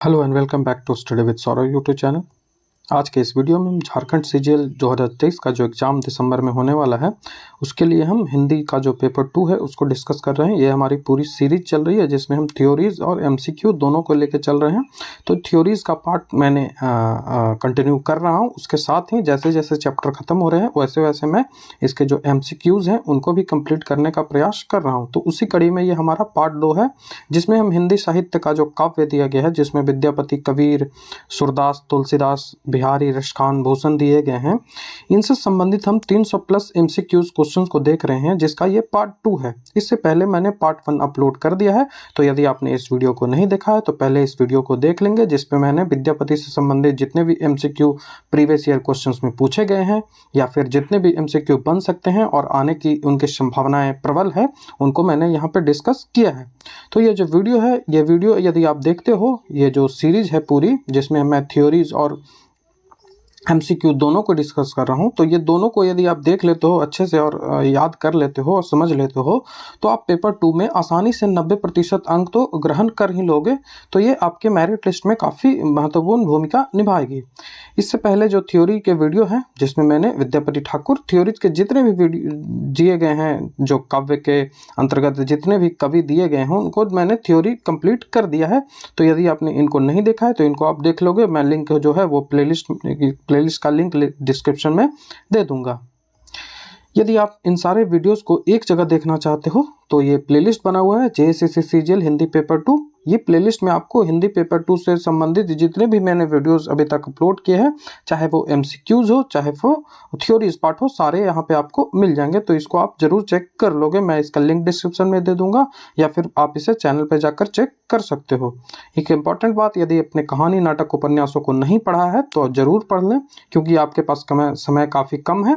Hello and welcome back to study with Saurabh YouTube channel. आज के इस वीडियो में हम झारखंड सीजीएल 2023 का जो एग्ज़ाम दिसंबर में होने वाला है उसके लिए हम हिंदी का जो पेपर 2 है उसको डिस्कस कर रहे हैं। ये हमारी पूरी सीरीज चल रही है जिसमें हम थ्योरीज़ और एमसीक्यू दोनों को लेकर चल रहे हैं। तो थ्योरीज़ का पार्ट मैंने कंटिन्यू कर रहा हूँ, उसके साथ ही जैसे जैसे चैप्टर ख़त्म हो रहे हैं वैसे वैसे मैं इसके जो एमसीक्यूज़ हैं उनको भी कंप्लीट करने का प्रयास कर रहा हूँ। तो उसी कड़ी में ये हमारा पार्ट 2 है जिसमें हम हिंदी साहित्य का जो काव्य दिया गया है, जिसमें विद्यापति, कबीर, सूरदास, तुलसीदास, बिहारी, रसखान, भूषण दिए गए हैं, इनसे संबंधित हम 300 प्लस एमसीक्यूज क्वेश्चंस को देख रहे हैं जिसका ये पार्ट 2 है। इससे पहले मैंने पार्ट 1 अपलोड कर दिया है, तो यदि आपने इस वीडियो को नहीं देखा है तो पहले इस वीडियो को देख लेंगे जिसपे मैंने विद्यापति से संबंधित जितने भी एमसीक्यू प्रीवियस ईयर क्वेश्चंस में पूछे गए हैं या फिर जितने भी एमसीक्यू बन सकते हैं और आने की उनकी संभावनाएं प्रबल है उनको मैंने यहाँ पे डिस्कस किया है। तो ये जो वीडियो है, ये वीडियो यदि आप देखते हो, ये जो सीरीज है पूरी जिसमें मैं थ्योरीज और एमसीक्यू दोनों को डिस्कस कर रहा हूं, तो ये दोनों को यदि आप देख लेते हो अच्छे से और याद कर लेते हो और समझ लेते हो तो आप पेपर 2 में आसानी से 90% अंक तो ग्रहण कर ही लोगे। तो ये आपके मेरिट लिस्ट में काफ़ी महत्वपूर्ण भूमिका निभाएगी। इससे पहले जो थ्योरी के वीडियो हैं जिसमें मैंने विद्यापति ठाकुर थ्योरीज के जितने भी वीडियो दिए गए हैं, जो काव्य के अंतर्गत जितने भी कवि दिए गए हैं उनको मैंने थ्योरी कंप्लीट कर दिया है। तो यदि आपने इनको नहीं देखा है तो इनको आप देख लोगे। मैं लिंक जो है वो प्लेलिस्ट का लिंक डिस्क्रिप्शन में दे दूंगा। यदि आप इन सारे वीडियोस को एक जगह देखना चाहते हो तो ये प्लेलिस्ट बना हुआ है जेएसएससी सीजीएल हिंदी पेपर 2। ये प्लेलिस्ट में आपको हिंदी पेपर 2 से संबंधित जितने भी मैंने वीडियोस अभी तक अपलोड किए हैं, चाहे वो एमसीक्यूज हो चाहे वो थ्योरीज पार्ट हो, सारे यहाँ पे आपको मिल जाएंगे। तो इसको आप जरूर चेक कर लोगे। मैं इसका लिंक डिस्क्रिप्शन में दे दूंगा या फिर आप इसे चैनल पर जाकर चेक कर सकते हो। एक इम्पॉर्टेंट बात, यदि अपने कहानी, नाटक, उपन्यासों को नहीं पढ़ा है तो जरूर पढ़ लें क्योंकि आपके पास समय काफ़ी कम है।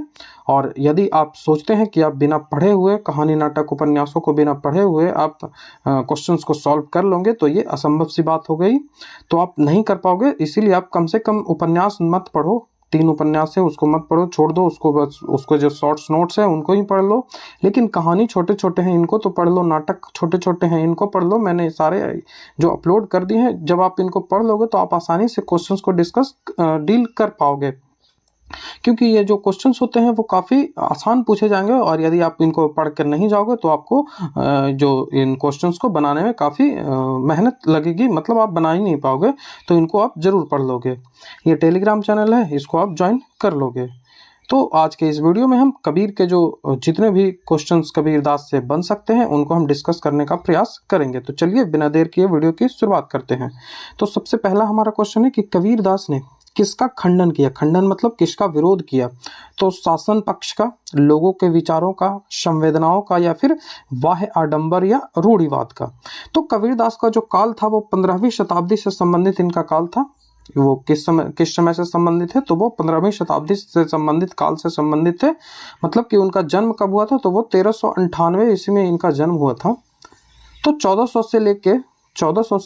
और यदि आप सोचते हैं कि आप बिना पढ़े हुए कहानी, नाटक, उपन्यासों को बिना पढ़े हुए आप क्वेश्चंस को सॉल्व कर लोगे तो ये असंभव सी बात हो गई, तो आप नहीं कर पाओगे। इसीलिए आप कम से कम उपन्यास मत पढ़ो, 3 उपन्यास है उसको मत पढ़ो, छोड़ दो उसको, बस उसको जो शॉर्ट्स नोट्स हैं उनको ही पढ़ लो। लेकिन कहानी छोटे छोटे हैं इनको तो पढ़ लो, नाटक छोटे छोटे हैं इनको पढ़ लो। मैंने सारे जो अपलोड कर दिए हैं, जब आप इनको पढ़ लोगे तो आप आसानी से क्वेश्चंस को डील कर पाओगे क्योंकि ये जो क्वेश्चंस होते हैं वो काफ़ी आसान पूछे जाएंगे। और यदि आप इनको पढ़ कर नहीं जाओगे तो आपको जो इन क्वेश्चंस को बनाने में काफ़ी मेहनत लगेगी, मतलब आप बना ही नहीं पाओगे। तो इनको आप ज़रूर पढ़ लोगे। ये टेलीग्राम चैनल है, इसको आप ज्वाइन कर लोगे। तो आज के इस वीडियो में हम कबीर के जो जितने भी क्वेश्चंस कबीरदास से बन सकते हैं उनको हम डिस्कस करने का प्रयास करेंगे। तो चलिए बिना देर किए वीडियो की शुरुआत करते हैं। तो सबसे पहला हमारा क्वेश्चन है कि कबीरदास ने किसका खंडन किया। खंडन मतलब किसका विरोध किया। तो शासन पक्ष का, लोगों के विचारों का, संवेदनाओं का, या फिर बाह्य आडंबर या रूढ़िवाद का। तो कबीरदास का जो काल था वो 15वीं शताब्दी से संबंधित इनका काल था। वो किस समय से संबंधित है तो वो 15वीं शताब्दी से संबंधित काल से संबंधित है। मतलब कि उनका जन्म कब हुआ था तो वो 1398 ईस्वी में इनका जन्म हुआ था। तो 1400 से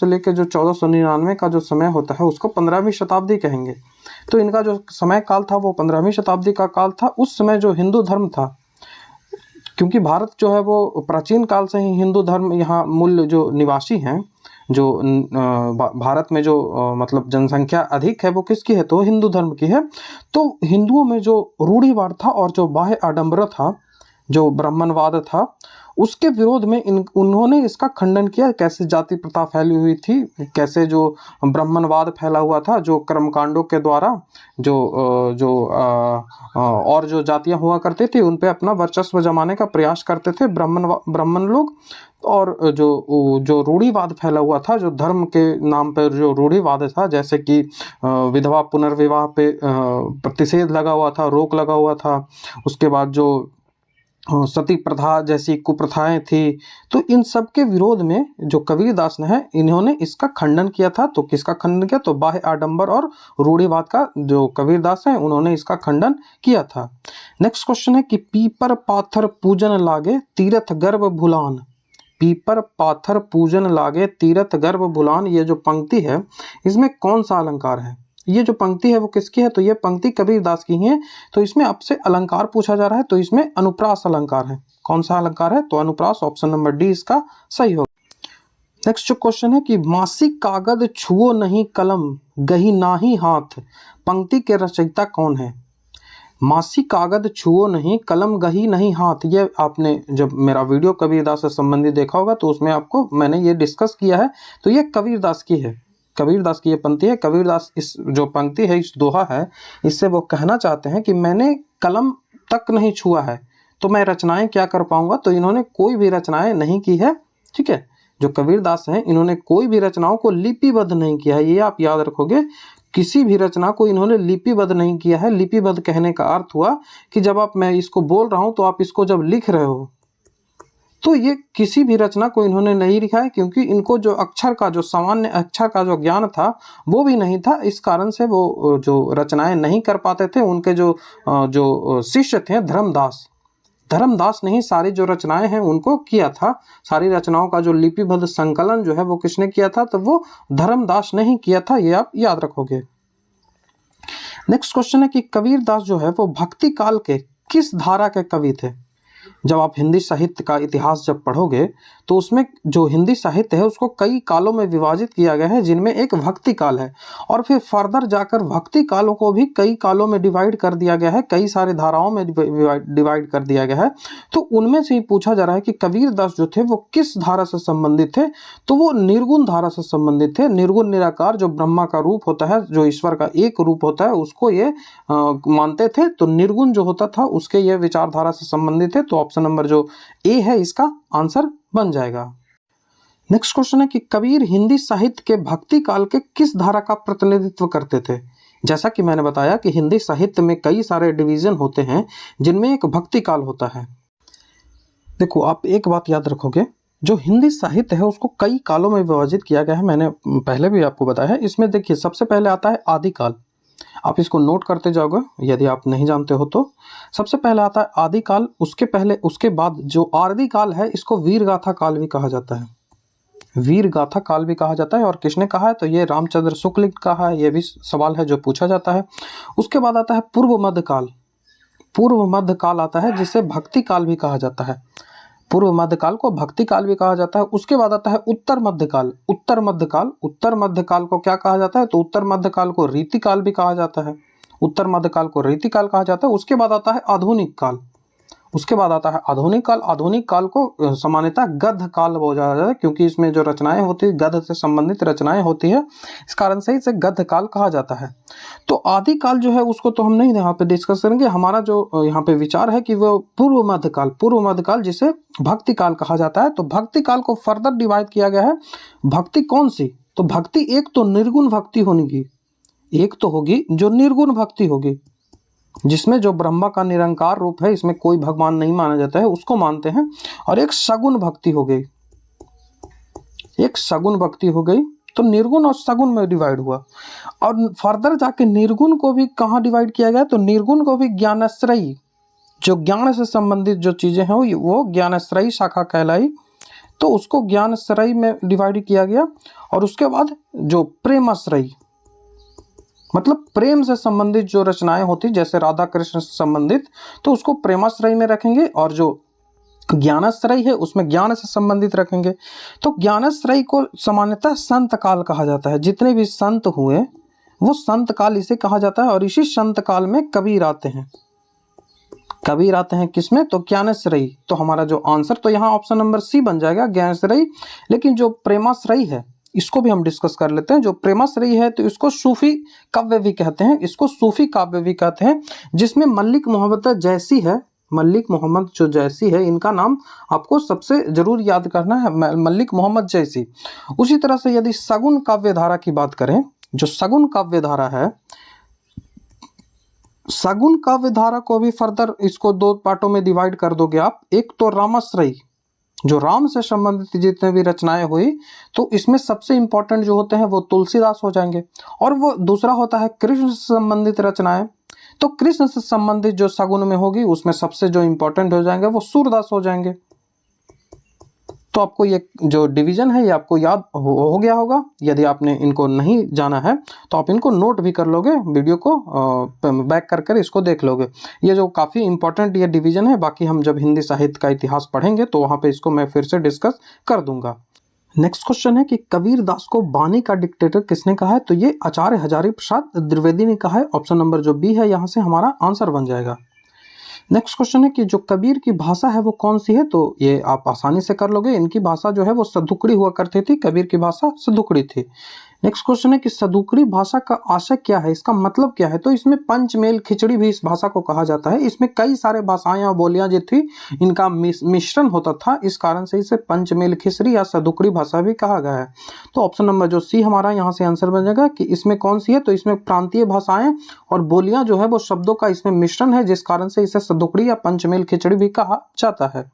लेके जो 1499 का जो समय होता है उसको 15वीं शताब्दी कहेंगे। तो इनका जो समय काल था वो 15वीं शताब्दी का काल था। उस समय जो हिंदू धर्म था, क्योंकि भारत जो है वो प्राचीन काल से ही हिंदू धर्म यहाँ मूल जो निवासी हैं, जो भारत में जो मतलब जनसंख्या अधिक है वो किसकी है तो हिंदू धर्म की है। तो हिंदुओं में जो रूढ़िवाद था और जो बाह्य आडंबर था, जो ब्राह्मणवाद था, उसके विरोध में उन्होंने इसका खंडन किया। कैसे जाति प्रथा फैली हुई थी, कैसे जो ब्राह्मणवाद फैला हुआ था, जो कर्मकांडों के द्वारा और जो जातियां हुआ करती थी उन पे अपना वर्चस्व जमाने का प्रयास करते थे ब्राह्मण लोग। और जो रूढ़िवाद फैला हुआ था, जो धर्म के नाम पर जो रूढ़िवाद था, जैसे कि विधवा पुनर्विवाह पे प्रतिषेध लगा हुआ था, रोक लगा हुआ था। उसके बाद जो सती प्रथा जैसी कुप्रथाएं थी, तो इन सब के विरोध में जो कबीरदास ने है इन्होंने इसका खंडन किया था। तो किसका खंडन किया तो बाह्य आडंबर और रूढ़िवाद का जो कबीरदास है उन्होंने इसका खंडन किया था। नेक्स्ट क्वेश्चन है कि पीपर पाथर पूजन लागे तीरथ गर्भ भुलान। पीपर पाथर पूजन लागे तीरथ गर्भ भुलान, ये जो पंक्ति है इसमें कौन सा अलंकार है। ये जो पंक्ति है वो किसकी है तो ये पंक्ति कबीरदास की है। तो इसमें आपसे अलंकार पूछा जा रहा है, तो इसमें अनुप्रास अलंकार है। कौन सा अलंकार है तो अनुप्रास, ऑप्शन नंबर डी इसका सही होगा। नेक्स्ट जो क्वेश्चन है कि मासी कागज छुओ नहीं कलम गही नाही हाथ, पंक्ति के रचयिता कौन है? मासी कागज छुओ नहीं कलम गही नहीं हाथ, ये आपने जब मेरा वीडियो कबीरदास से संबंधित देखा होगा तो उसमें आपको मैंने ये डिस्कस किया है। तो ये कबीरदास की है, कबीरदास की ये पंक्ति है। कबीरदास इस जो पंक्ति है, इस दोहा है, इससे वो कहना चाहते हैं कि मैंने कलम तक नहीं छुआ है तो मैं रचनाएं क्या कर पाऊंगा। तो इन्होंने कोई भी रचनाएं नहीं की है, ठीक है। जो कबीरदास हैं इन्होंने कोई भी रचनाओं को लिपिबद्ध नहीं किया है, ये आप याद रखोगे। किसी भी रचना को इन्होंने लिपिबद्ध नहीं किया है। लिपिबद्ध कहने का अर्थ हुआ कि जब मैं इसको बोल रहा हूं तो आप इसको जब लिख रहे हो, तो ये किसी भी रचना को इन्होंने नहीं लिखा है, क्योंकि इनको जो अक्षर का, जो सामान्य अक्षर का जो ज्ञान था वो भी नहीं था। इस कारण से वो जो रचनाएं नहीं कर पाते थे। उनके जो शिष्य थे धर्मदास ने ही सारी जो रचनाएं हैं उनको किया था। सारी रचनाओं का जो लिपिबद्ध संकलन जो है वो किसने किया था? तो वो धर्मदास ने ही किया था, ये आप याद रखोगे। नेक्स्ट क्वेश्चन है कि कबीरदास जो है वो भक्ति काल के किस धारा के कवि थे? जब आप हिंदी साहित्य का इतिहास जब पढ़ोगे तो उसमें जो हिंदी साहित्य है उसको कई कालों में विभाजित किया गया है, जिनमें एक भक्ति काल है और फिर फर्दर जाकर भक्ति कालों को भी कई कालों में डिवाइड कर दिया गया है, कई सारे धाराओं में डिवाइड कर दिया गया है। तो उनमें से ही पूछा जा रहा है कि कबीरदास जो थे वो किस धारा से संबंधित थे? तो वो निर्गुण धारा से संबंधित थे। निर्गुण निराकार जो ब्रह्मा का रूप होता है, जो ईश्वर का एक रूप होता है, उसको ये मानते थे। तो निर्गुण जो होता था उसके ये विचारधारा से संबंधित है। तो ऑप्शन नंबर जो ए है इसका आंसर बन जाएगा। नेक्स्ट क्वेश्चन है कि कबीर हिंदी साहित्य के भक्ति काल के किस धारा का प्रतिनिधित्व करते थे? जैसा कि मैंने बताया कि हिंदी साहित्य में कई सारे डिवीजन होते हैं, जिनमें एक भक्ति काल होता है। देखो, आप एक बात याद रखोगे, जो हिंदी साहित्य है उसको कई कालों में विभाजित किया गया है। मैंने पहले भी आपको बताया है। इसमें देखिए, सबसे पहले आता है आदिकाल। आप इसको नोट करते जाओगे यदि आप नहीं जानते हो तो। सबसे पहले आता है आदिकाल, उसके बाद जो आरदी काल है इसको वीरगाथा काल भी कहा जाता है। वीरगाथा काल भी कहा जाता है। और किसने कहा है? तो ये रामचंद्र शुक्ल ने कहा है। ये भी सवाल है जो पूछा जाता है। उसके बाद आता है पूर्व मध्य काल। पूर्व मध्य काल आता है जिसे भक्ति काल भी कहा जाता है। पूर्व मध्य काल को भक्ति काल भी कहा जाता है। उसके बाद आता है उत्तर मध्य काल। उत्तर मध्य काल को क्या कहा जाता है? तो उत्तर मध्य काल को रीति काल भी कहा जाता है। उत्तर मध्य काल को रीति काल कहा जाता है। उसके बाद आता है आधुनिक काल। आधुनिक काल को सामान्यतः गद्य काल बोला जाता है, क्योंकि इसमें जो रचनाएं होती है गद्य से संबंधित रचनाएं होती है, इस कारण से इसे गद्य काल कहा जाता है। तो आदि काल जो है उसको तो हम नहीं यहाँ पे डिस्कस करेंगे। हमारा जो यहाँ पे विचार है कि वो पूर्व मध्य काल जिसे भक्ति काल कहा जाता है। तो भक्ति काल को फर्दर डिवाइड किया गया है। भक्ति कौन सी? तो भक्ति एक तो निर्गुण भक्ति होगी, एक तो होगी जो निर्गुण भक्ति होगी, जिसमें जो ब्रह्मा का निरंकार रूप है, इसमें कोई भगवान नहीं माना जाता है, उसको मानते हैं। और एक सगुण भक्ति हो गई, तो निर्गुण और सगुण में डिवाइड हुआ। और फर्दर जाके निर्गुण को भी कहाँ डिवाइड किया गया? तो निर्गुण को भी ज्ञानाश्रयी, जो ज्ञान से संबंधित जो चीजें हैं वो ज्ञानाश्रयी शाखा कहलाई, तो उसको ज्ञानाश्रयी में डिवाइड किया गया। और उसके बाद जो प्रेमाश्रयी, मतलब प्रेम से संबंधित जो रचनाएं होती, जैसे राधा कृष्ण से संबंधित, तो उसको प्रेमाश्रय में रखेंगे। और जो ज्ञानाश्रय है उसमें ज्ञान से संबंधित रखेंगे। तो ज्ञानाश्रय को सामान्यतः संत काल कहा जाता है। जितने भी संत हुए वो संत काल इसे कहा जाता है। और इसी संत काल में कबीर आते हैं। किसमें? तो ज्ञानाश्रयी। तो हमारा जो आंसर तो यहाँ ऑप्शन नंबर सी बन जाएगा, ज्ञानाश्रयी। लेकिन जो प्रेमाश्रयी है इसको भी हम डिस्कस कर लेते हैं। जो प्रेमाश्रयी है तो इसको सूफी काव्य भी कहते हैं, जिसमें मल्लिक मोहम्मद जैसी है। मल्लिक मोहम्मद जो जैसी है, इनका नाम आपको सबसे जरूर याद करना है, मल्लिक मोहम्मद जैसी। उसी तरह से यदि सगुन काव्य धारा की बात करें, जो सगुन काव्य धारा है, सगुन काव्य धारा को भी फर्दर इसको दो पार्टों में डिवाइड कर दोगे आप। एक तो रामाश्रयी, जो राम से संबंधित जितने भी रचनाएं हुई, तो इसमें सबसे इंपॉर्टेंट जो होते हैं वो तुलसीदास हो जाएंगे। और वो दूसरा होता है कृष्ण से संबंधित रचनाएं। तो कृष्ण से संबंधित जो सगुन में होगी उसमें सबसे जो इंपॉर्टेंट हो जाएंगे वो सूरदास हो जाएंगे। तो आपको ये जो डिवीजन है ये आपको याद हो गया होगा। यदि आपने इनको नहीं जाना है तो आप इनको नोट भी कर लोगे, वीडियो को बैक कर इसको देख लोगे। ये जो काफ़ी इंपॉर्टेंट ये डिवीजन है। बाकी हम जब हिंदी साहित्य का इतिहास पढ़ेंगे तो वहाँ पे इसको मैं फिर से डिस्कस कर दूंगा। नेक्स्ट क्वेश्चन है कि कबीर दास को बानी का डिक्टेटर किसने कहा है? तो ये आचार्य हजारी प्रसाद द्विवेदी ने कहा है। ऑप्शन नंबर जो बी है यहाँ से हमारा आंसर बन जाएगा। नेक्स्ट क्वेश्चन है कि जो कबीर की भाषा है वो कौन सी है? तो ये आप आसानी से कर लोगे। इनकी भाषा जो है वो सदुकड़ी हुआ करती थी। कबीर की भाषा सदुकड़ी थी। नेक्स्ट क्वेश्चन है कि सदुकड़ी भाषा का आशय क्या है, इसका मतलब क्या है? तो इसमें पंचमेल खिचड़ी भी इस भाषा को कहा जाता है। इसमें कई सारे भाषाएं और बोलियां जो थी इनका मिश्रण होता था, इस कारण से इसे पंचमेल खिचड़ी या सदुकड़ी भाषा भी कहा गया है। तो ऑप्शन नंबर जो सी हमारा यहाँ से आंसर बन जाएगा कि इसमें कौन सी है? तो इसमें प्रांतीय भाषाएं और बोलियां जो है वो शब्दों का इसमें मिश्रण है, जिस कारण से इसे सदुकड़ी या पंचमेल खिचड़ी भी कहा जाता है।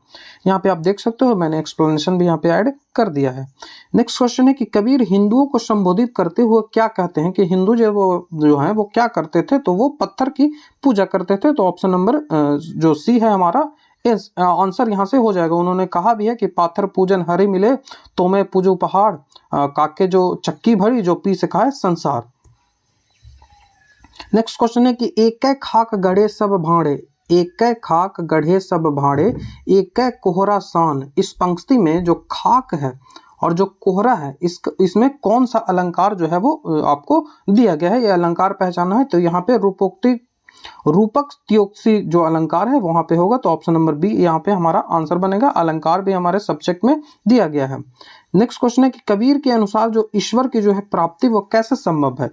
यहाँ पे आप देख सकते हो मैंने एक्सप्लेनेशन भी यहाँ पे ऐड कर दिया है। नेक्स्ट क्वेश्चन है कि कबीर हिंदुओं को संबोधित करते हुए क्या कहते हैं? कि हिंदू जो है वो क्या करते थे? तो वो पत्थर की पूजा करते थे। तो ऑप्शन नंबर जो सी है हमारा इस आंसर यहाँ से हो जाएगा। उन्होंने कहा भी है कि पाथर पूजन हरि मिले तो मैं पूजू पहाड़, काके जो चक्की भरी जो पी से खाए संसार। नेक्स्ट क्वेश्चन है कि एक खाक गढ़े सब भाड़े, एक खाक गढ़े सब भाड़े, एक कोहरा सान। इस पंक्ति में जो खाक है और जो कोहरा है इसमें कौन सा अलंकार जो है वो आपको दिया गया है? ये अलंकार पहचाना है। तो यहाँ पे रूपक त्योक्सी जो अलंकार है वहां पे होगा। तो ऑप्शन नंबर बी यहाँ पे हमारा आंसर बनेगा। अलंकार भी हमारे सब्जेक्ट में दिया गया है। नेक्स्ट क्वेश्चन है कि कबीर के अनुसार जो ईश्वर की जो है प्राप्ति वो कैसे संभव है?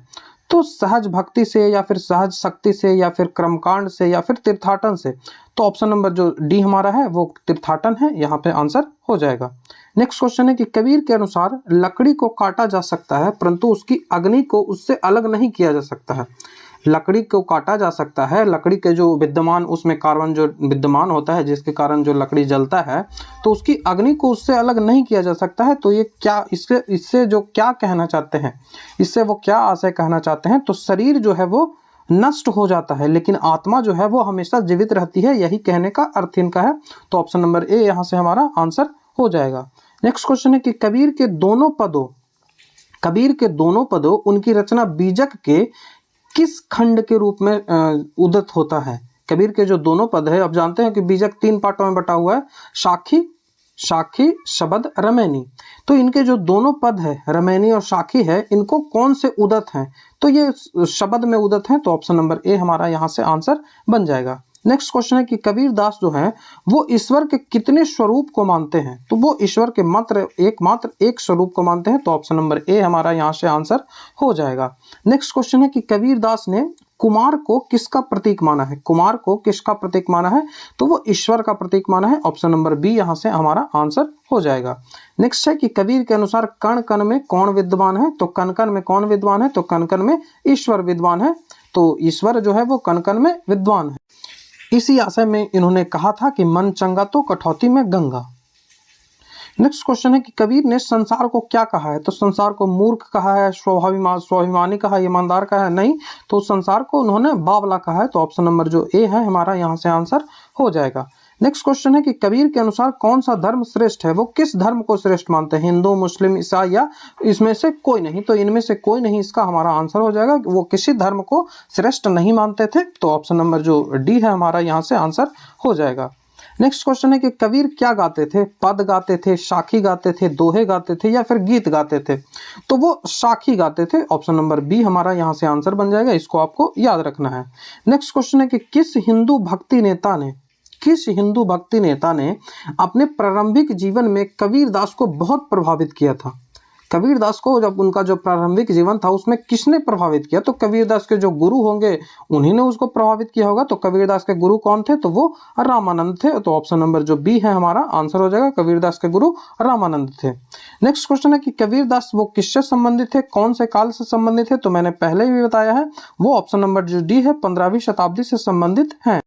तो सहज भक्ति से या फिर सहज शक्ति से या फिर कर्मकांड से या फिर तीर्थाटन से। तो ऑप्शन नंबर जो डी हमारा है वो तीर्थाटन है, यहाँ पे आंसर हो जाएगा। नेक्स्ट क्वेश्चन है कि कबीर के अनुसार लकड़ी को काटा जा सकता है परंतु उसकी अग्नि को उससे अलग नहीं किया जा सकता है। लकड़ी को काटा जा सकता है, लकड़ी के जो विद्यमान उसमें कार्बन जो विद्यमान होता है जिसके कारण जो लकड़ी जलता है, तो उसकी अग्नि को उससे अलग नहीं किया जा सकता है। तो ये क्या इससे जो क्या कहना चाहते हैं, इससे वो क्या आशय कहना चाहते हैं? तो शरीर जो है वो नष्ट हो जाता है लेकिन आत्मा जो है वो हमेशा जीवित रहती है, यही कहने का अर्थ इनका है। तो ऑप्शन नंबर ए यहाँ से हमारा आंसर हो जाएगा। नेक्स्ट क्वेश्चन है कि कबीर के दोनों पदों उनकी रचना बीजक के किस खंड के रूप में उदित होता है? कबीर के जो दोनों पद है, आप जानते हैं कि बीजक 3 पार्टों में बटा हुआ है, शाखी, शबद, रमैनी। तो इनके जो दोनों पद है रमैनी और शाखी है, इनको कौन से उदत हैं? तो ये शबद में उदत हैं। तो ऑप्शन नंबर ए हमारा यहाँ से आंसर बन जाएगा। नेक्स्ट क्वेश्चन है कि कबीर दास जो है वो ईश्वर के कितने स्वरूप को मानते हैं? तो वो ईश्वर के मात्र एक स्वरूप को मानते हैं। तो ऑप्शन नंबर ए हमारा यहाँ से आंसर हो जाएगा। नेक्स्ट क्वेश्चन है कि कबीर दास ने कुमार को किसका प्रतीक माना है? कुमार को किसका प्रतीक माना है? तो वो ईश्वर का प्रतीक माना है। ऑप्शन नंबर बी यहाँ से हमारा आंसर हो जाएगा। नेक्स्ट है कि कबीर के अनुसार कण कण में कौन विद्वान है? तो कण कण में कौन विद्वान है? तो कण कण में ईश्वर विद्वान है। तो ईश्वर जो है वो कण कण में विद्वान है। इसी आशय में इन्होंने कहा था कि मन चंगा तो कठौती में गंगा। नेक्स्ट क्वेश्चन है कि कबीर ने संसार को क्या कहा है? तो संसार को मूर्ख कहा है, स्वाभिमानी कहा है, ईमानदार कहा है? नहीं, तो संसार को उन्होंने बावला कहा है। तो ऑप्शन नंबर जो ए है हमारा यहाँ से आंसर हो जाएगा। नेक्स्ट क्वेश्चन है कि कबीर के अनुसार कौन सा धर्म श्रेष्ठ है? वो किस धर्म को श्रेष्ठ मानते हैं? हिंदू, मुस्लिम, ईसाई या इसमें से कोई नहीं? तो इनमें से कोई नहीं इसका हमारा आंसर हो जाएगा। वो किसी धर्म को श्रेष्ठ नहीं मानते थे। तो ऑप्शन नंबर जो डी है हमारा यहाँ से आंसर हो जाएगा। नेक्स्ट क्वेश्चन है कि कबीर क्या गाते थे? पद गाते थे, शाखी गाते थे, दोहे गाते थे या फिर गीत गाते थे? तो वो शाखी गाते थे। ऑप्शन नंबर बी हमारा यहाँ से आंसर बन जाएगा। इसको आपको याद रखना है। नेक्स्ट क्वेश्चन है कि किस हिंदू भक्ति नेता ने अपने प्रारंभिक जीवन में कबीर दास को बहुत प्रभावित किया था? कबीर दास को जब उनका जो प्रारंभिक जीवन था उसमें किसने प्रभावित किया? तो कबीर दास के जो गुरु होंगे उन्हीं ने उसको प्रभावित किया होगा। तो कबीर दास के गुरु कौन थे? तो वो रामानंद थे। तो ऑप्शन नंबर जो बी है हमारा आंसर हो जाएगा। कबीर दास के गुरु रामानंद थे। नेक्स्ट क्वेश्चन है कि कबीर दास वो किससे संबंधित थे, कौन से काल से संबंधित है? तो मैंने पहले भी बताया है, वो ऑप्शन नंबर जो डी है 15वीं शताब्दी से संबंधित है।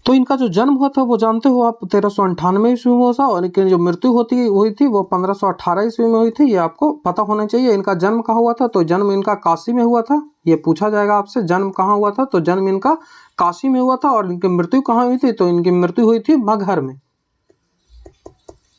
तो इनका जो जन्म हुआ था वो जानते हो आप 1398 ईस्वी में हुआ था और इनकी जो मृत्यु हुई थी वो 1518 ईस्वी में हुई थी। ये आपको पता होना चाहिए। इनका जन्म कहाँ हुआ था? तो जन्म इनका काशी में हुआ था। ये पूछा जाएगा आपसे जन्म कहाँ हुआ था? तो जन्म इनका काशी में हुआ था। और इनकी मृत्यु कहाँ हुई थी? तो इनकी मृत्यु हुई थी मगहर में।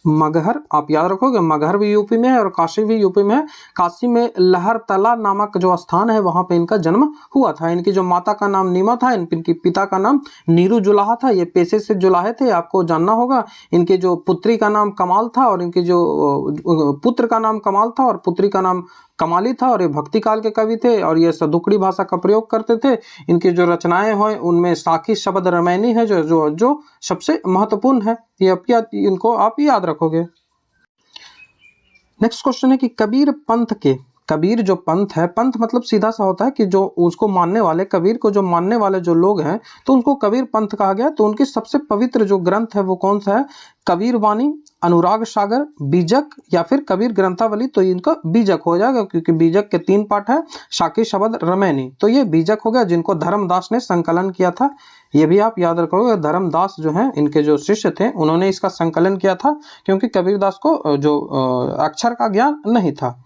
मगहर आप याद रखोगे, मगहर भी यूपी में है और काशी भी यूपी में है। काशी में लहरतला नामक जो स्थान है वहां पे इनका जन्म हुआ था। इनकी जो माता का नाम नीमा था, इनके पिता का नाम नीरू जुलाहा था। ये पेशे से जुलाहे थे, आपको जानना होगा। इनके जो पुत्री का नाम कमाल था और इनके जो पुत्र का नाम कमाल था और पुत्री का नाम कमाली था, और ये भक्ति काल के कवि थे और ये सदुकड़ी भाषा का प्रयोग करते थे। इनकी जो रचनाएं हैं उनमें साखी शब्द रामायणी है जो सबसे महत्वपूर्ण है। ये इनको आप याद रखोगे। नेक्स्ट क्वेश्चन है कि कबीर जो पंथ है, पंथ मतलब सीधा सा होता है कि जो उसको मानने वाले, कबीर को जो मानने वाले जो लोग हैं तो उनको कबीर पंथ कहा गया। तो उनकी सबसे पवित्र जो ग्रंथ है वो कौन सा है? कबीर वाणी, अनुराग सागर, बीजक या फिर कबीर ग्रंथावली। तो इनका बीजक हो जाएगा क्योंकि बीजक के 3 पार्ट है, साखी शब्द रामायणी। तो ये बीजक हो गया जिनको धर्मदास ने संकलन किया था। ये भी आप याद रखोगे, धर्मदास जो हैं इनके जो शिष्य थे उन्होंने इसका संकलन किया था क्योंकि कबीरदास को जो अक्षर का ज्ञान नहीं था।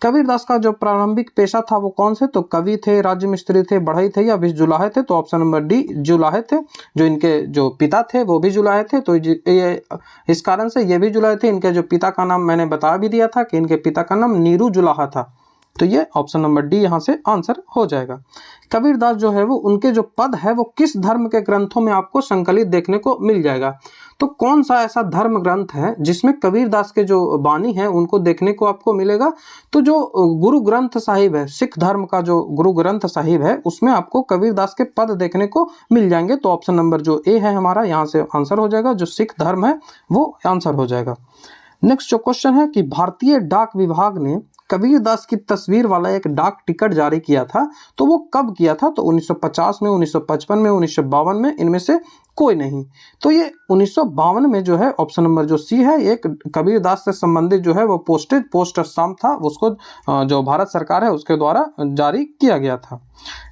कबीरदास का जो प्रारंभिक पेशा था वो कौन से? तो कवि थे, राज्य मिस्त्री थे, बढ़ई थे या भी जुलाहे थे? तो ऑप्शन नंबर डी जुलाहे थे। जो इनके जो पिता थे वो भी जुलाहे थे, तो ये इस कारण से ये भी जुलाहे थे। इनके जो पिता का नाम मैंने बता भी दिया था कि इनके पिता का नाम नीरू जुलाहा था। तो ये ऑप्शन नंबर डी यहाँ से आंसर हो जाएगा। कबीरदास जो है वो उनके जो पद है वो किस धर्म के ग्रंथों में आपको संकलित देखने को मिल जाएगा? तो कौन सा ऐसा धर्म ग्रंथ है जिसमें कबीरदास के जो वाणी है उनको देखने को आपको मिलेगा? तो जो गुरु ग्रंथ साहिब है, सिख धर्म का जो गुरु ग्रंथ साहिब है उसमें आपको कबीरदास के पद देखने को मिल जाएंगे। तो ऑप्शन नंबर जो ए है हमारा यहाँ से आंसर हो जाएगा, जो सिख धर्म है वो आंसर हो जाएगा। नेक्स्ट जो क्वेश्चन है कि भारतीय डाक विभाग ने कबीरदास की तस्वीर वाला एक डाक टिकट जारी किया था, तो वो कब किया था? तो 1950 में, 1955 में, 1952 में, इनमें से कोई नहीं। तो ये 1952 में जो है ऑप्शन नंबर जो सी है, एक कबीरदास से संबंधित जो है वो पोस्ट स्टाम्प था, उसको जो भारत सरकार है उसके द्वारा जारी किया गया था।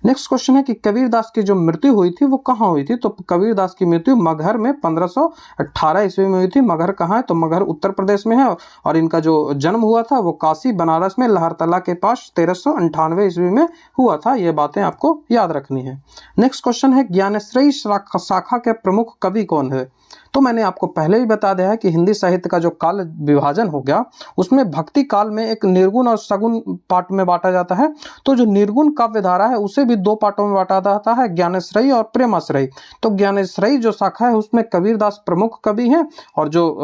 नेक्स्ट क्वेश्चन है कि कबीरदास की जो मृत्यु हुई थी वो कहाँ हुई थी? तो कबीरदास की मृत्यु मगहर में 1518 ईस्वी में हुई थी। मगहर कहाँ है? तो मगहर उत्तर प्रदेश में है और इनका जो जन्म हुआ था वो काशी बनारस में लहरतला के पास 1398 ईस्वी में हुआ था। ये बातें आपको याद रखनी है। नेक्स्ट क्वेश्चन है ज्ञानेश्वरी शाखा के प्रमुख कवि कौन है? तो मैंने आपको पहले ही बता दिया है कि हिंदी साहित्य का जो काल विभाजन हो गया उसमें भक्ति काल में एक निर्गुण और सगुण पार्ट में बांटा जाता है। तो जो निर्गुण काव्य धारा है उसे भी 2 पार्टों में बांटा जाता है, ज्ञानेश्वरी और प्रेमाश्रयी। तो ज्ञानेश्वरी जो शाखा है उसमें कबीरदास प्रमुख कवि हैं और जो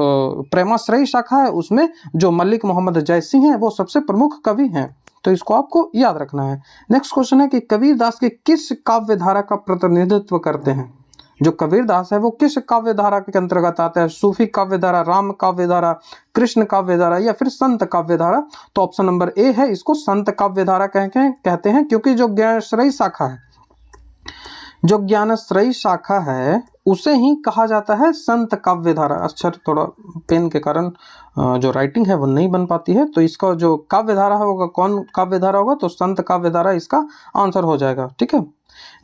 प्रेमाश्रयी शाखा है उसमें जो मलिक मोहम्मद जयसी हैं वो सबसे प्रमुख कवि हैं। तो इसको आपको याद रखना है। नेक्स्ट क्वेश्चन है कि कबीरदास की किस काव्य धारा का प्रतिनिधित्व करते हैं? जो कबीरदास है वो किस काव्य धारा के अंतर्गत आता है? सूफी काव्य धारा, राम काव्य धारा, कृष्ण काव्य धारा या फिर संत काव्य धारा? तो ऑप्शन नंबर ए है, इसको संत काव्य धारा कहते हैं क्योंकि जो ज्ञानेश्वरी शाखा है उसे ही कहा जाता है संत काव्य धारा। अक्षर थोड़ा पेन के कारण जो राइटिंग है वो नहीं बन पाती है। तो इसका जो काव्य धारा होगा, कौन काव्य धारा होगा? तो संत काव्य धारा इसका आंसर हो जाएगा। ठीक है।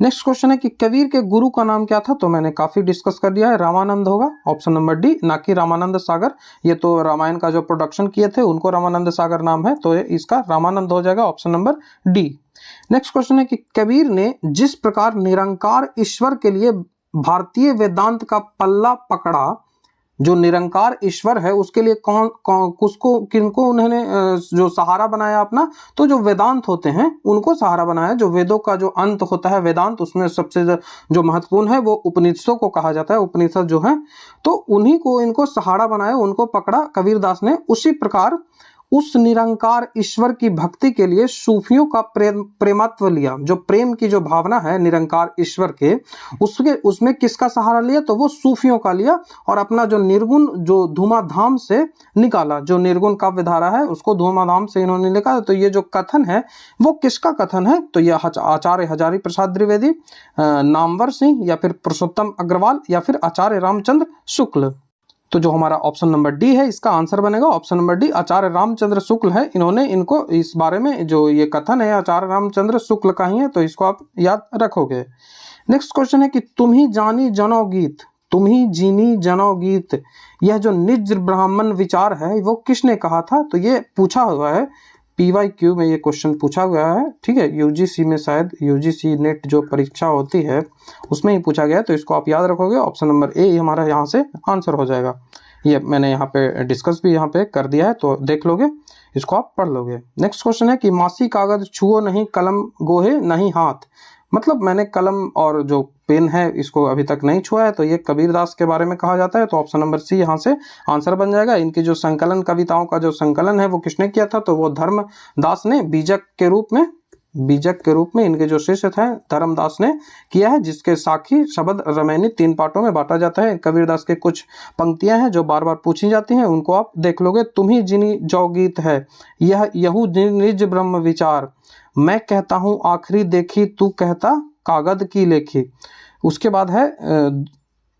नेक्स्ट क्वेश्चन है कि कबीर के गुरु का नाम क्या था? तो मैंने काफी डिस्कस कर दिया है, रामानंद होगा ऑप्शन नंबर डी, ना कि रामानंद सागर। ये तो रामायण का जो प्रोडक्शन किए थे उनको रामानंद सागर नाम है, तो इसका रामानंद हो जाएगा option number D. Next question है कि कबीर ने जिस प्रकार निरंकार ईश्वर के लिए भारतीय वेदांत का पल्ला पकड़ा, जो निरंकार ईश्वर है उसके लिए किनको उन्होंने जो सहारा बनाया अपना? तो जो वेदांत होते हैं उनको सहारा बनाया। जो वेदों का जो अंत होता है वेदांत, उसमें सबसे जो महत्वपूर्ण है वो उपनिषदों को कहा जाता है। उपनिषद जो है तो उन्हीं को इनको सहारा बनाया, उनको पकड़ा कबीरदास ने। उसी प्रकार उस निरंकार ईश्वर की भक्ति के लिए सूफियों का प्रेमत्व लिया। जो प्रेम की जो भावना है निरंकार ईश्वर के, उसमें किसका सहारा लिया? तो वो सूफियों का लिया और अपना जो निर्गुण जो धूमाधाम से निकाला, जो निर्गुण काव्य धारा है उसको धूमाधाम से इन्होंने निकाला। तो ये जो कथन है वो किसका कथन है? तो यह आचार्य हजारी प्रसाद द्विवेदी, नामवर सिंह या फिर पुरुषोत्तम अग्रवाल या फिर आचार्य रामचंद्र शुक्ल। तो जो हमारा ऑप्शन नंबर डी है इसका आंसर बनेगा ऑप्शन नंबर डी, आचार्य रामचंद्र शुक्ल है। इन्होंने इनको इस बारे में जो ये कथन है आचार्य रामचंद्र शुक्ल का ही है, तो इसको आप याद रखोगे। नेक्स्ट क्वेश्चन है कि तुम ही जानी जनो गीत, तुम ही जीनी जनो गीत, यह जो निज ब्राह्मण विचार है वो किसने कहा था? तो ये पूछा हुआ है PYQ में, ये क्वेश्चन पूछा गया है। ठीक है, UGC में शायद UGC नेट जो परीक्षा होती है उसमें ही पूछा गया है, तो इसको आप याद रखोगे। ऑप्शन नंबर ए हमारा यहाँ से आंसर हो जाएगा। ये मैंने यहाँ पे डिस्कस भी यहाँ पे कर दिया है, तो देख लोगे, इसको आप पढ़ लोगे। नेक्स्ट क्वेश्चन है कि मासी कागज छुओ नहीं, कलम गोहे नहीं हाथ। मतलब मैंने कलम और जो पेन है इसको अभी तक नहीं छुआ है, तो ये कबीरदास के बारे में कहा जाता है। तो ऑप्शन नंबर सी यहाँ से आंसर बन जाएगा। इनकी जो संकलन, कविताओं का जो संकलन है वो किसने किया था, तो वो धर्मदास ने बीजक के रूप में इनके जो शिष्य थे धर्मदास ने किया है, जिसके साखी, शबद, रमैनी 3 पार्टों में बांटा जाता है। कबीरदास के कुछ पंक्तियां हैं जो बार बार पूछी जाती हैं, उनको आप देख लोगे। तुम्ही जिनी जो गीत है, यह यहू निज ब्रह्म विचार, मैं कहता हूँ आखिरी देखी, तू कहता कागद की लेखी। उसके बाद है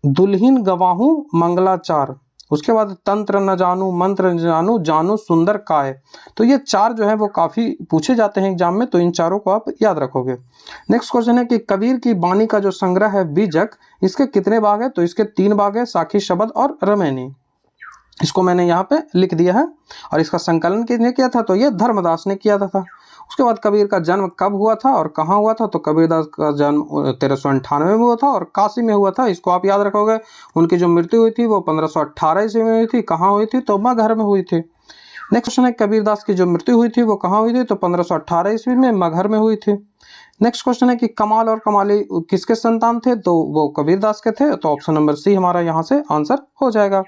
दुल्हीन गवाहूं मंगलाचार। उसके बाद तंत्र न जानू, मंत्र न जानू, जानू सुंदर काय। तो ये 4 जो है वो काफ़ी पूछे जाते हैं एग्जाम में, तो इन चारों को आप याद रखोगे। नेक्स्ट क्वेश्चन है कि कबीर की बानी का जो संग्रह है बीजक, इसके कितने भाग है, तो इसके 3 भाग है, साखी, शबद और रमैनी। इसको मैंने यहाँ पे लिख दिया है। और इसका संकलन किसने किया था, तो ये धर्मदास ने किया था। उसके बाद कबीर का जन्म कब हुआ था और कहाँ हुआ था, तो कबीरदास का जन्म 1398 में हुआ था और काशी में हुआ था। इसको आप याद रखोगे। उनकी जो मृत्यु हुई थी वो 1518 ईस्वी में हुई थी। कहाँ हुई थी, तो मगहर में हुई थी। नेक्स्ट क्वेश्चन है कबीरदास की जो मृत्यु हुई थी वो कहाँ हुई थी, तो 1518 ईस्वी में मगहर में हुई थी। नेक्स्ट क्वेश्चन है कि कमाल और कमाली किसके संतान थे, तो वो कबीरदास के थे। तो ऑप्शन नंबर सी हमारा यहाँ से आंसर हो जाएगा।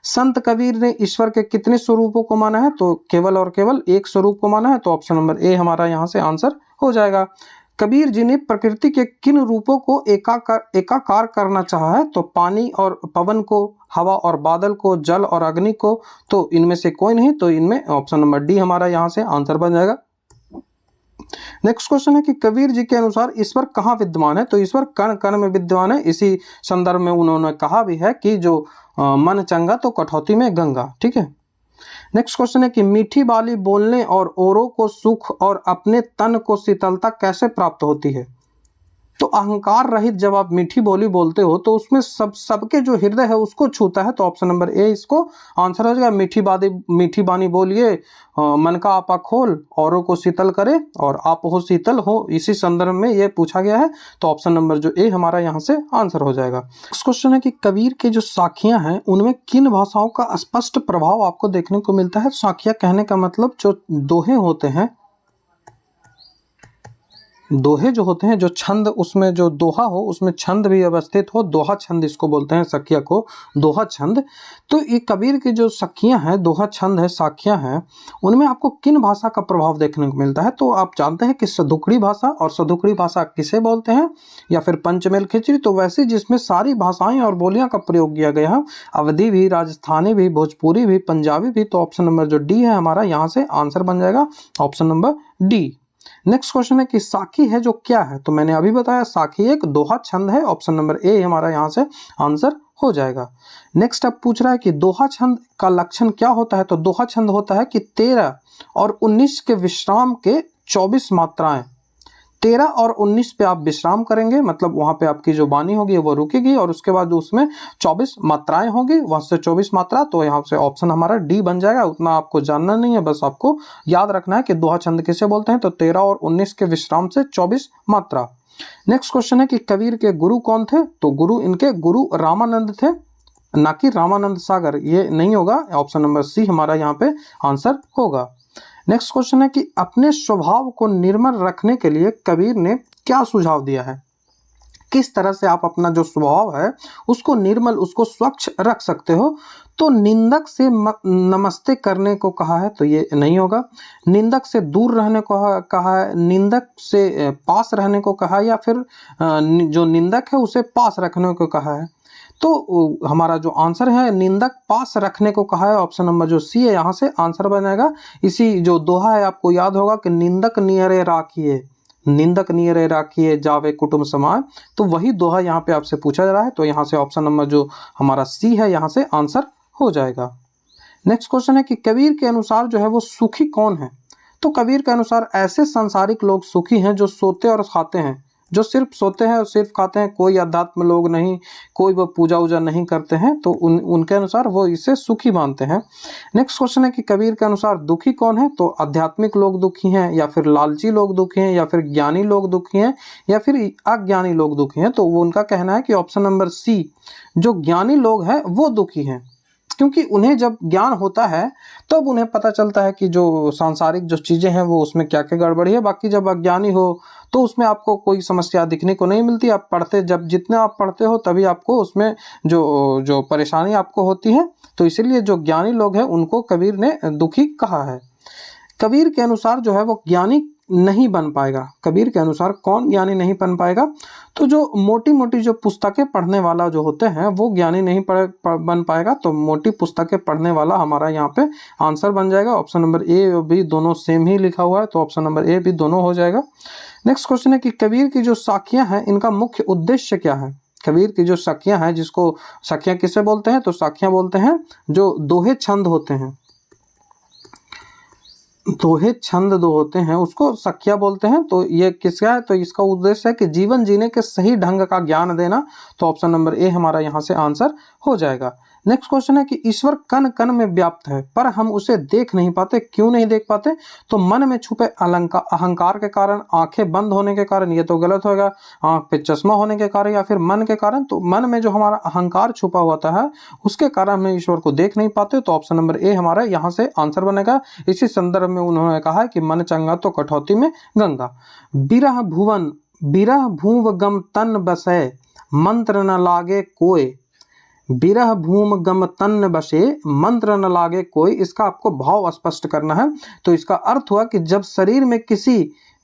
संत कबीर ने ईश्वर के कितने स्वरूपों को माना है, तो केवल और केवल एक स्वरूप को माना है। तो ऑप्शन नंबर ए हमारा यहाँ से आंसर हो जाएगा। कबीर जी ने प्रकृति के किन रूपों को एकाकार करना चाहा है, तो पानी और पवन को, हवा और बादल को, जल और अग्नि को। तो इनमें से कोई नहीं, तो इनमें ऑप्शन नंबर डी हमारा यहाँ से आंसर बन जाएगा। नेक्स्ट क्वेश्चन है कि कबीर जी के अनुसार ईश्वर कहाँ विद्यमान है, तो ईश्वर कण कण में विद्यमान है। इसी संदर्भ में उन्होंने कहा भी है कि जो मन चंगा तो कठौती में गंगा। ठीक है। नेक्स्ट क्वेश्चन है कि मीठी बाली बोलने और औरों को सुख और अपने तन को शीतलता कैसे प्राप्त होती है, तो अहंकार रहित जब आप मीठी बोली बोलते हो तो उसमें सबके जो हृदय है उसको छूता है। तो ऑप्शन नंबर ए इसको आंसर हो जाएगा। मीठी बानी बोलिए, मन का आपा खोल, औरों को शीतल करे और आप हो शीतल हो। इसी संदर्भ में ये पूछा गया है। तो ऑप्शन नंबर जो ए हमारा यहाँ से आंसर हो जाएगा। नेक्स्ट क्वेश्चन है कि कबीर के जो साखियां हैं उनमें किन भाषाओं का स्पष्ट प्रभाव आपको देखने को मिलता है। साखियां कहने का मतलब जो दोहे होते हैं, दोहे जो होते हैं, जो छंद, उसमें जो दोहा हो उसमें छंद भी अवस्थित हो, दोहा छंद इसको बोलते हैं, सखिया को दोहा छंद। तो ये कबीर की जो सखियां हैं, दोहा छंद है, साखियां हैं, उनमें आपको किन भाषा का प्रभाव देखने को मिलता है। तो आप जानते हैं कि सदुकड़ी भाषा, और सदुकड़ी भाषा किसे बोलते हैं, या फिर पंचमेल खिचड़ी, तो वैसे जिसमें सारी भाषाएं और बोलियां का प्रयोग किया गया है, अवधी भी, राजस्थानी भी, भोजपुरी भी, पंजाबी भी। तो ऑप्शन नंबर जो डी है हमारा यहाँ से आंसर बन जाएगा, option number D. Next question है कि साखी है जो क्या है, तो मैंने अभी बताया साखी एक दोहा छंद है। ऑप्शन नंबर ए हमारा यहाँ से आंसर हो जाएगा। नेक्स्ट अब पूछ रहा है कि दोहा छंद का लक्षण क्या होता है, तो दोहा छंद होता है कि 13 और 19 के विश्राम के 24 मात्राएं। 13 और 19 पे आप विश्राम करेंगे, मतलब वहां पे आपकी जो वाणी होगी वो रुकेगी, और उसके बाद उसमें 24 मात्राएं होगी, वहां से 24 मात्रा। तो यहाँ से ऑप्शन हमारा डी बन जाएगा। उतना आपको जानना नहीं है, बस आपको याद रखना है कि दोहा छंद किसे बोलते हैं, तो 13 और 19 के विश्राम से 24 मात्रा। नेक्स्ट क्वेश्चन है कि कबीर के गुरु कौन थे, तो गुरु इनके गुरु रामानंद थे, ना कि रामानंद सागर। ये नहीं होगा, ऑप्शन नंबर सी हमारा यहाँ पे आंसर होगा। नेक्स्ट क्वेश्चन है कि अपने स्वभाव को निर्मल रखने के लिए कबीर ने क्या सुझाव दिया है। किस तरह से आप अपना जो स्वभाव है उसको निर्मल, उसको स्वच्छ रख सकते हो। तो निंदक से नमस्ते करने को कहा है, तो ये नहीं होगा। निंदक से दूर रहने को कहा है, निंदक से पास रहने को कहा है, या फिर जो निंदक है उसे पास रखने को कहा है। तो हमारा जो आंसर है निंदक पास रखने को कहा है। ऑप्शन नंबर जो सी है यहाँ से आंसर बनेगा। इसी जो दोहा है आपको याद होगा कि निंदक नियरे राखिए, निंदक नियरे राखिए जावे कुटुंब समाए। तो वही दोहा यहाँ पे आपसे पूछा जा रहा है। तो यहाँ से ऑप्शन नंबर जो हमारा सी है यहाँ से आंसर हो जाएगा। नेक्स्ट क्वेश्चन है कि कबीर के अनुसार जो है वो सुखी कौन है। तो कबीर के अनुसार ऐसे सांसारिक लोग सुखी हैं जो सोते और खाते हैं, जो सिर्फ सोते हैं और सिर्फ खाते हैं, कोई अध्यात्म लोग नहीं, कोई वो पूजा वूजा नहीं करते हैं। तो उनके अनुसार वो इसे सुखी मानते हैं। नेक्स्ट क्वेश्चन है कि कबीर के अनुसार दुखी कौन है। तो आध्यात्मिक लोग दुखी हैं, या फिर लालची लोग दुखी हैं, या फिर ज्ञानी लोग दुखी हैं, या फिर अज्ञानी लोग दुखी हैं। तो वो उनका कहना है कि ऑप्शन नंबर सी जो ज्ञानी लोग हैं वो दुखी हैं। क्योंकि उन्हें जब ज्ञान होता है तब उन्हें पता चलता है कि जो सांसारिक जो चीज़ें हैं वो उसमें क्या क्या गड़बड़ी है। बाकी जब अज्ञानी हो तो उसमें आपको कोई समस्या दिखने को नहीं मिलती। आप पढ़ते जब जितना आप पढ़ते हो तभी आपको उसमें जो जो परेशानी आपको होती है। तो इसीलिए जो ज्ञानी लोग हैं उनको कबीर ने दुखी कहा है। कबीर के अनुसार जो है वो ज्ञानी नहीं बन पाएगा। कबीर के अनुसार कौन ज्ञानी नहीं बन पाएगा? तो जो मोटी मोटी जो पुस्तकें पढ़ने वाला जो होते हैं वो ज्ञानी नहीं बन पाएगा। तो मोटी पुस्तकें पढ़ने वाला हमारा यहाँ पे आंसर बन जाएगा। ऑप्शन नंबर ए और बी दोनों सेम ही लिखा हुआ है, तो ऑप्शन नंबर ए भी दोनों हो जाएगा। नेक्स्ट क्वेश्चन है कि कबीर की जो साखियाँ हैं इनका मुख्य उद्देश्य क्या है? कबीर की जो साखियाँ हैं, जिसको साखियाँ किसे बोलते हैं? तो साखियाँ बोलते हैं जो दोहे छंद होते हैं। दोहे छंद दो होते हैं उसको सख्या बोलते हैं। तो ये किसका है? तो इसका उद्देश्य है कि जीवन जीने के सही ढंग का ज्ञान देना। तो ऑप्शन नंबर ए हमारा यहाँ से आंसर हो जाएगा। नेक्स्ट क्वेश्चन है कि ईश्वर कण कण में व्याप्त है पर हम उसे देख नहीं पाते, क्यों नहीं देख पाते? तो मन में छुपे अहंकार के कारण, आंखें बंद होने के कारण, ये तो गलत होगा, आंख पे चश्मा होने के कारण, या फिर मन के कारण। तो मन में जो हमारा अहंकार छुपा होता है उसके कारण हम ईश्वर को देख नहीं पाते। तो ऑप्शन नंबर ए हमारा यहाँ से आंसर बनेगा। इसी संदर्भ में उन्होंने कहा है कि मन चंगा तो कठौती में गंगा। बिरह भुवन बिरह भूव गम तन बसे मंत्र न लागे कोय। बिरह भूम गम तन बसे मंत्र न लागे कोई। इसका आपको भाव स्पष्ट करना है। तो इसका अर्थ हुआ कि जब शरीर में किसी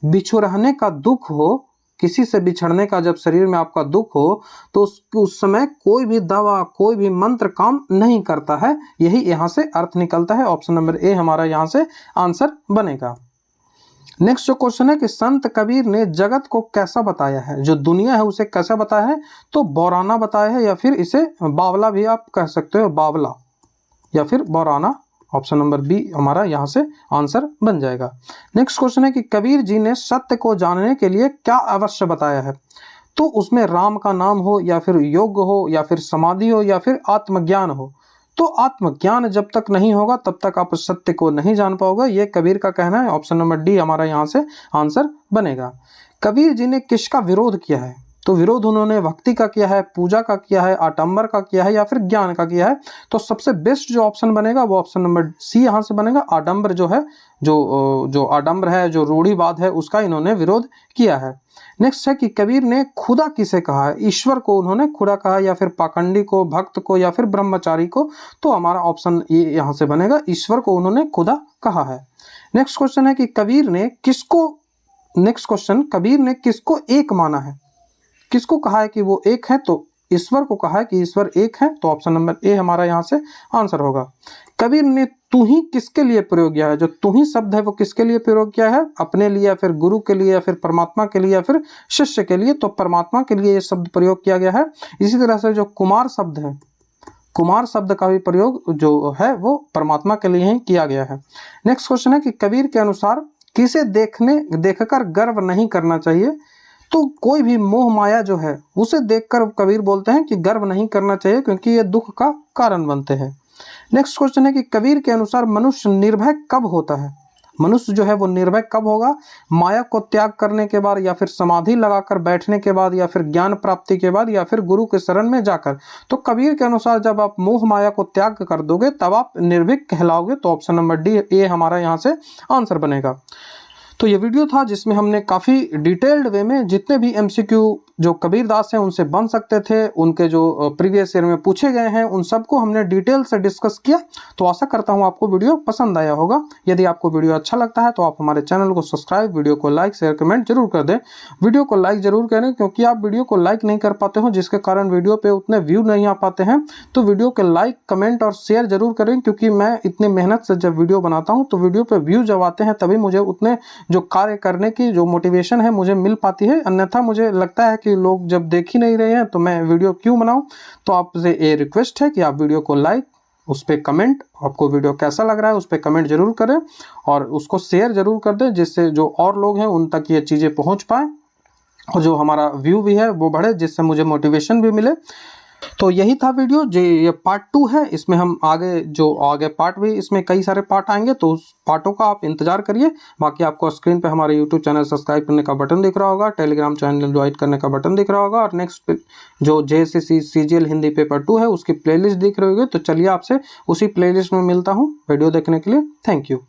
बिछुड़ने का दुख हो, किसी से बिछड़ने का जब शरीर में आपका दुख हो तो उस समय कोई भी दवा, कोई भी मंत्र काम नहीं करता है। यही यहाँ से अर्थ निकलता है। ऑप्शन नंबर ए हमारा यहाँ से आंसर बनेगा। नेक्स्ट जो क्वेश्चन है कि संत कबीर ने जगत को कैसा बताया है? जो दुनिया है उसे कैसा बताया है? तो बौराना बताया है, या फिर इसे बावला भी आप कह सकते हो, बावला या फिर बौराना। ऑप्शन नंबर बी हमारा यहाँ से आंसर बन जाएगा। नेक्स्ट क्वेश्चन है कि कबीर जी ने सत्य को जानने के लिए क्या अवश्य बताया है? तो उसमें राम का नाम हो, या फिर योग हो, या फिर समाधि हो, या फिर आत्मज्ञान हो। तो आत्मज्ञान जब तक नहीं होगा तब तक आप सत्य को नहीं जान पाओगे, ये कबीर का कहना है। ऑप्शन नंबर डी हमारा यहाँ से आंसर बनेगा। कबीर जी ने किसका विरोध किया है? तो विरोध उन्होंने भक्ति का किया है, पूजा का किया है, आडंबर का किया है, या फिर ज्ञान का किया है। तो सबसे बेस्ट जो ऑप्शन बनेगा वो ऑप्शन नंबर सी यहाँ से बनेगा। आडंबर जो है, जो आडंबर है, जो रूढ़िवाद है, उसका इन्होंने विरोध किया है। नेक्स्ट है कि कबीर ने खुदा किसे कहा है? ईश्वर को उन्होंने खुदा कहा, या फिर पाखंडी को, भक्त को, या फिर ब्रह्मचारी को। तो हमारा ऑप्शन ये यहाँ से बनेगा, ईश्वर को उन्होंने खुदा कहा है। नेक्स्ट क्वेश्चन है कि कबीर ने किसको एक माना है? किसको कहा है कि वो एक है? तो ईश्वर को कहा है कि ईश्वर एक है। तो ऑप्शन नंबर ए हमारा यहाँ से आंसर होगा। कबीर ने तू ही किसके लिए प्रयोग किया है? जो तू ही शब्द है वो किसके लिए प्रयोग किया है? अपने लिए, या फिर गुरु के लिए, या फिर परमात्मा के लिए, या फिर शिष्य के लिए? तो परमात्मा के लिए ये शब्द प्रयोग किया गया है। इसी तरह से जो कुमार शब्द है, कुमार शब्द का भी प्रयोग जो है वो परमात्मा के लिए ही किया गया है। नेक्स्ट क्वेश्चन है कि कबीर के अनुसार किसे देखकर गर्व नहीं करना चाहिए? तो कोई भी मोह माया जो है उसे देखकर कबीर बोलते हैं कि गर्व नहीं करना चाहिए, क्योंकि ये दुख का कारण बनते हैं। नेक्स्ट क्वेश्चन है कि कबीर के अनुसार मनुष्य निर्भय कब होता है? मनुष्य जो है वो निर्भय कब होगा? माया को त्याग करने के बाद, या फिर समाधि लगाकर बैठने के बाद, या फिर ज्ञान प्राप्ति के बाद, या फिर गुरु के शरण में जाकर। तो कबीर के अनुसार जब आप मोह माया को त्याग कर दोगे तब आप निर्भीक कहलाओगे। तो ऑप्शन नंबर डी ए हमारा यहाँ से आंसर बनेगा। तो ये वीडियो था जिसमें हमने काफ़ी डिटेल्ड वे में जितने भी एमसीक्यू जो कबीरदास हैं उनसे बन सकते थे, उनके जो प्रीवियस ईयर में पूछे गए हैं, उन सबको हमने डिटेल से डिस्कस किया। तो आशा करता हूँ आपको वीडियो पसंद आया होगा। यदि आपको वीडियो अच्छा लगता है तो आप हमारे चैनल को सब्सक्राइब, वीडियो को लाइक, शेयर, कमेंट जरूर कर दें। वीडियो को लाइक जरूर करें, क्योंकि आप वीडियो को लाइक नहीं कर पाते हो, जिसके कारण वीडियो पे उतने व्यू नहीं आ पाते हैं। तो वीडियो के लाइक, कमेंट और शेयर जरूर करें, क्योंकि मैं इतनी मेहनत से जब वीडियो बनाता हूँ तो वीडियो पे व्यू जब आते हैं तभी मुझे उतने जो कार्य करने की जो मोटिवेशन है मुझे मिल पाती है। अन्यथा मुझे लगता है कि लोग जब देख ही नहीं रहे हैं तो मैं वीडियो क्यों बनाऊं। तो आपसे ये रिक्वेस्ट है कि आप वीडियो को लाइक, उस पर कमेंट, आपको वीडियो कैसा लग रहा है उस पर कमेंट जरूर करें, और उसको शेयर जरूर कर दें, जिससे जो और लोग हैं उन तक ये चीज़ें पहुंच पाएँ, और जो हमारा व्यू भी है वो बढ़े, जिससे मुझे मोटिवेशन भी मिले। तो यही था वीडियो, जो ये पार्ट 2 है। इसमें हम आगे पार्ट भी, इसमें कई सारे पार्ट आएंगे, तो उस पार्टों का आप इंतजार करिए। बाकी आपको स्क्रीन पे हमारे यूट्यूब चैनल सब्सक्राइब करने का बटन दिख रहा होगा, टेलीग्राम चैनल ज्वाइन करने का बटन दिख रहा होगा, और नेक्स्ट जो JSC CGL हिंदी पेपर 2 है उसकी प्लेलिस्ट दिख रही होगी। तो चलिए आपसे उसी प्लेलिस्ट में मिलता हूँ। वीडियो देखने के लिए थैंक यू।